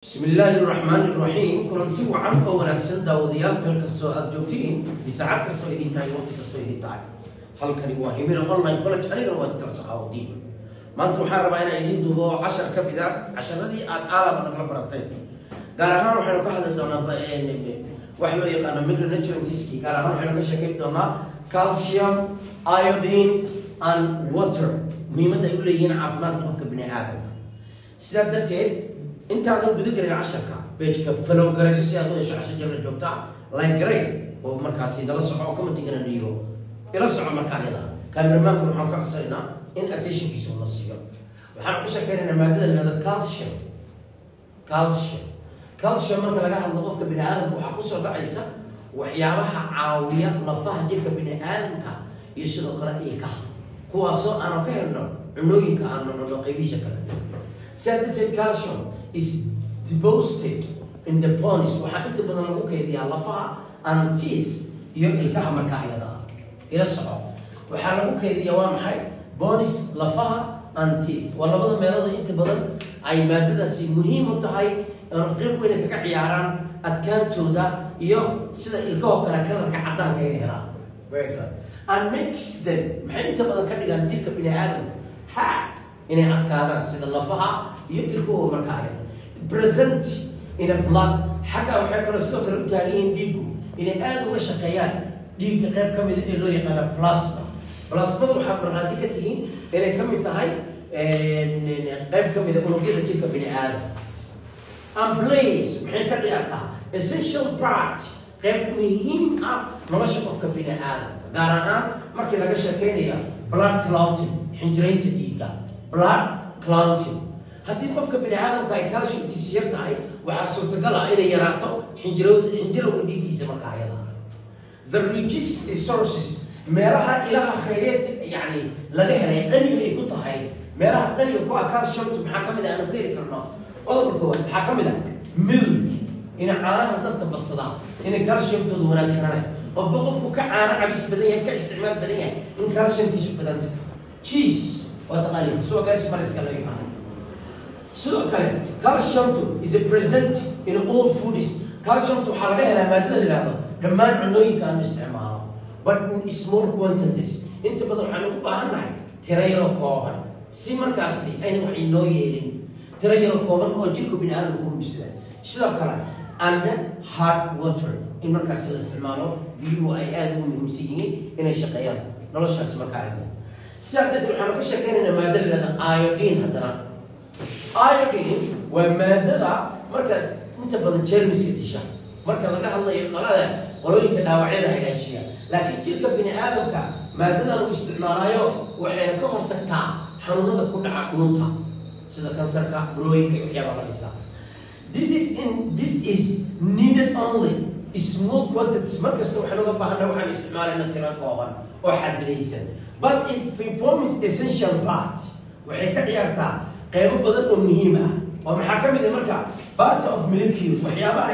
بسم الله الرحمن الرحيم كلنتي وعن وناكسن داوديال مeel kasto aad joogtiin bisaacad kasto idin tahay waqti kasto idin tahay halkani waa himil online college aniga waa tarsaxawdiin maanta waxaan rabaa inaan idin duubo 10 ka mid ah casharadii aad aalaba nagala baratay gaar ahaan waxaan ka hadli doonaa wax loo yaqaan micronutrients gaar ahaan waxaan ka sheekay doonaa calcium iodine and water muhiimadda ay u leeyihiin caafimaadka qofka bini'aadamka sidaa darteed انت هذا بدك تقرا 10 بيجك فلو قريت سي هذا شو 10 جمله جوبتا لايك قري او مركاسي دلا سخو كما تيغنا ديو الى سخو مركا هذا كاميرمان كل waxaan ka qasayna in attention kiisu la siiyo waxaan ku sheekeynaa maadada la calcium marka laga hadlo qofka bini'aadamka waxa ku soo dhacaysa waxyaabaha caawiya lafaha jirka bini'aadamka iyo sidoo kale ilkaha kuwaasoo aan ka helno cunooyinka aan noqono qaybisha kala certain calcium is deposited in the bones waxa inta badan lagu kaydiyaa lafaha and teeth iyo ilkaha marka ayada ila soco waxa lagu kaydiyaa waa maxay bones lafaha and teeth wala labada meelood inta badan ay maadadaasi muhiim u tahay in qayb weyn ka ciyaaraan adkaantooda iyo sida ilkaha kala kalarka cadaanka ay helaan very good and makes them maxay inta badan ka dhigaan jirka bini'aadamka ha inay adkaadaan sida lafaha iyo ilkaha marka ayada present in a blood حاجه waxay kala soo kala taageen dhiigu inay aad uga shaqeeyaan dhiigga qayb kamid ah ee loo yaqaan plasma waxa marqaati ka tihiin inay kamid tahay qayb kamid ah unugyada jirka bini'aadamka and plays maxay ka dhigtaa essential part qayb muhiim ah nolosha qofka bini'aadamka gaar ahaan markii laga shaqeeyo blood clotting xinjiraynta dhiigga blood clotting haddii qofka bini'aadamka ay calcium tisiyar tahay waxa suurtagal ah inay yaraato xinjirowga dhiiggiisa marka ayada the richest resources meelaha ilaha khayreed yani laga helay qani ay ku tahay meelaha qani ku ah calcium maxaa kamid ah aan ku heli karno qodobka koowaad maxaa kamid ah milk in caanaha dadka basada in calcium toodu wanaagsanaayo oo qofku ka caana cabis badan yahay ka isticmaal badan yahay in calcium tiisu badanta cheese waa taqaani soo gaas mariska la yaqaan sidoo kale calcium is present in all foods calcium waxa laga helaa maadada la yiraahdo dhammaan cunooyinka aan isticmaalo but in small quantities inta badan waxaan u baahanahay tiro yar oo kooban si markaasi ayna wax inoo yeelin tiro yar oo kooban oo jirka bini'aadamku u bisada sidoo kale and hard water in markaasi la isticmaalo biyuhu ay aad u muhiimsan yihiin inay shaqeeyaan noloshaas markaa ay sidaa darteed waxaan ka sheekeynaynaa maadada la yiraahdo iodine haddana iodine waa maadada marka inta badan jeermiska disha marka laga hadlayo qolooyinka dhaawacyada hagaajiya laakiin jirka bini'aadamka maadadan uu isticmaalayo waxay ka hortagtaa xanuunada ku dhaca dhuunta sida kansarka burooyinka iyo waxyaabaha la jira this is needed only small quantities markasta waxa looga baahan waxaan isticmaalaynaa tiro kooban oo xadidaysan but it forms essential part waxay ka ciyaartaa qaybo badan oo muhiim ah oo maxaa kamid ah marka part of molecule waxyaabaha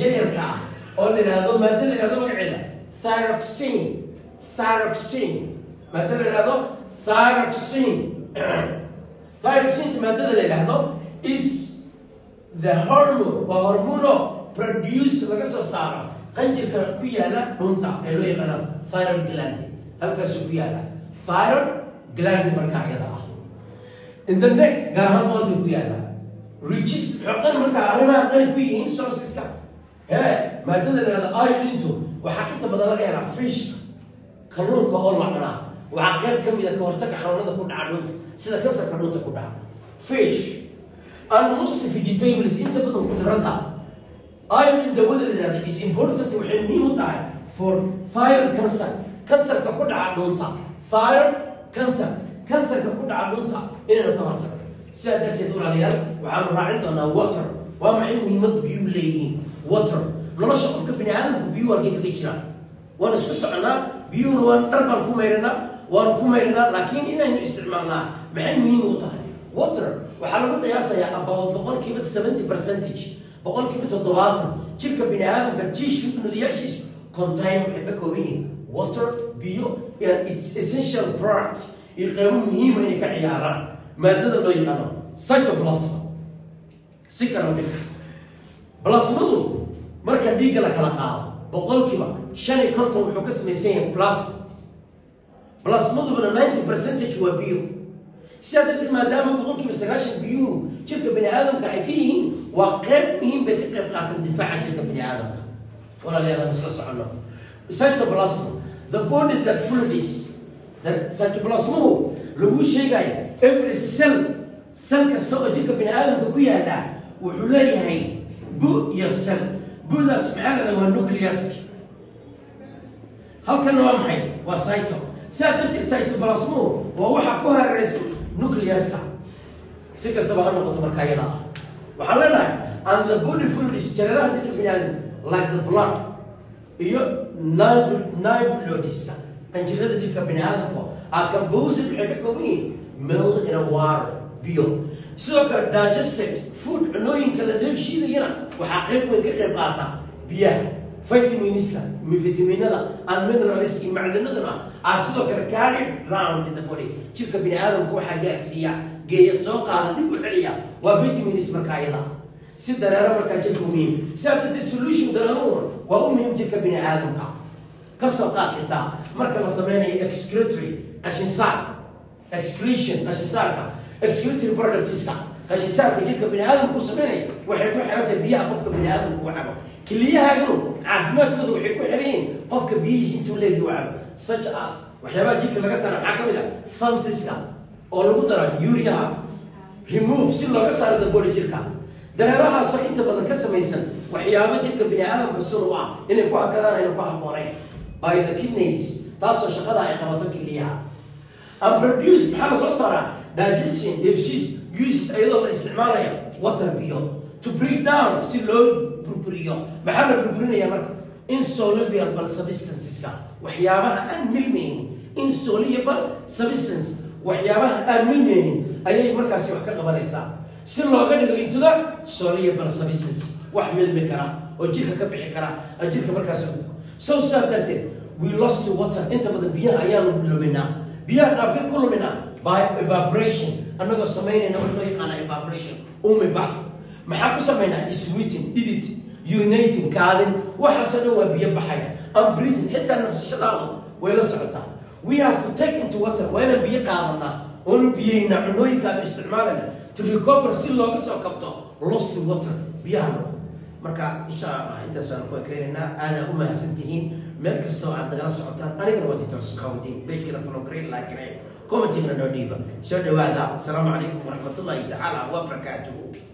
yaryarka ah oo la yiraahdo maadada la yiraahdo magaceeda thyroxine maadada la yiraahdo thyroxine maadada la yiraahdo is the hormone produce laga soo saaro qanjirka ku yaala dhunta ee loo yaqaan thyroid gland halkaas ku yaala thyroid gland marka ayada ah in the neck gaar ahaan qoolka ku yaala riches xoqan marka arrimaha qani ku yihiin sourceska maadada la yiraahdo iodine waxa inta badan laga helaa fish kalluunka oo la cunaa waxa qayb kamid ah ka hortagga xanuunada ku dhaca dhunta sida kansarka dhunta ku dhaca fish and most vegetables inta badan qudrada iodine dawada la yiraahdo is important waxay muhiim u tahay for thyroid kansarka ku dhaca dhunta thyroid kansarka ku dhaca dhunta inaynu ka hortagno sidaa darteed walaalayaal waxaanu raacin doonaa water waa maxay muhiimad biyuhu leeyihiin water nolosha qofka bini'aadamku biyuhu halkay kaga jiraan waan isku soconaa biyuhuna waan dhar baan ku mayrnaa laakiin inaynu isticmaalnaa maxay muhiim u tahay water waxaa lagu qiyaasayaa about 70% boqolkiiba 70 jirka bini'aadamka tissue nudayaashiisu contain waxay ka kooban yihiin water biyo and its essential parts iyo qaybo muhiim ah inay ka ciyaaraan maadada loo yaqaano cytoplasma si kala mid بلاسمادو marka dhiiga la kala qaado boqolkiiba 5 wuxuu ka sameeyay plasmadu 90% waa biyo sidaas maadaama boqolkiiba 9 biyo jirka bini aadamka ay ka yihiin waa qayb muhiim bay ka qayb qaataan difaaca jirka bini aadamka wala leeyahay isla socono cytoplasm the body that fluids that cytoplasm lagu sheegay every cell kasta oo jirka bini aadamka ku yaala wuxuu leeyahay bu iyo cell buda subhanahu wa nucleus halkan waa maxay waa cytoplasm waa waxa ku hareeraysan nucleus si kastaba ha noqoto marka ayada waxa leenahay and the body fluids jarada jirka bini aadamka like the blood iyo nerve fluids qanjirada jirka bini aadamka are composed waxay ka kooban yihiin milk in a water bio sidoo kale digested food cunooyinka la dheefshiidayana waxaa qayb weyn ka qayb qaata biyaha vitaminada and minerals iyo macdanaduna sidoo kale carried round in the body jirka bini aadamka waxaa gaarsiiya geeya soo qaada dib u celiya waa vitamins marka ayada si dareero marka jirka muhiim si aad solution dareero waa muhiim jirka bini aadamka ka soo qaadita marka la sameeyo excretory qashinsaar excretion qashinsaarka excretory products qashinsaarka jirka bini aadamku sameeyo waxay ku xirantahay biyaha qofka bini aadamku uu cabo kiliyahaaguna caafimaadkooda waxay ku xiran qofka biyihiisa intuu leeyahay uu cabo such as waxyaabaha jirka laga saaro maxaa ka mid ah saltiska oo lagu daro urea remove si looga saaro daboola jirka dareerahaas oo inta badan ka samaysan waxyaabo jirka bini aadamka sun u ah inay ku hakadaan inay ku habbooneen by the kidneys taasoo shaqada ay qabato kiliyaha and produce maxaa la soo saaraa digestion disease uses ayadoo la isticmaalaya water biyo to break down si loo burburiyo maxaa la burburinaya marka insoluble substances waxyaabaha aan milmeen insoluble substance waxyaabaha aan milmeen ayay markaas wax ka qabanaysaa si looga dhigo into the soluble substance wax milmi kara oo jirka ka bixi kara jirka markaas so darteed we lost water inta badan biyaha ayaan luminaa biyaha qaabkay ku luminaa by evaporation anagoo sameynayna wax loo yaqaan evaporation bax maxaa ku sameynaa sweating didit urinating kaadin waxaas oo waa biyo baxaya and breathing xitaa nafsashadaadu way la socotaa we have to take into water when biyo qaadana oo biyayna cunooyinka isticmaalana to recover si looga soo kabto lost water biyaha marka insha Allah inta soo ku keenana aad u mahadsantihiin meel kasta oo aad nagala socotaan anigana waa Dr. Scout page kana follow grade like grade commenting na dhiiba soo dhawaada assalamu alaykum wa rahmatullahi ta'ala wa barakatuh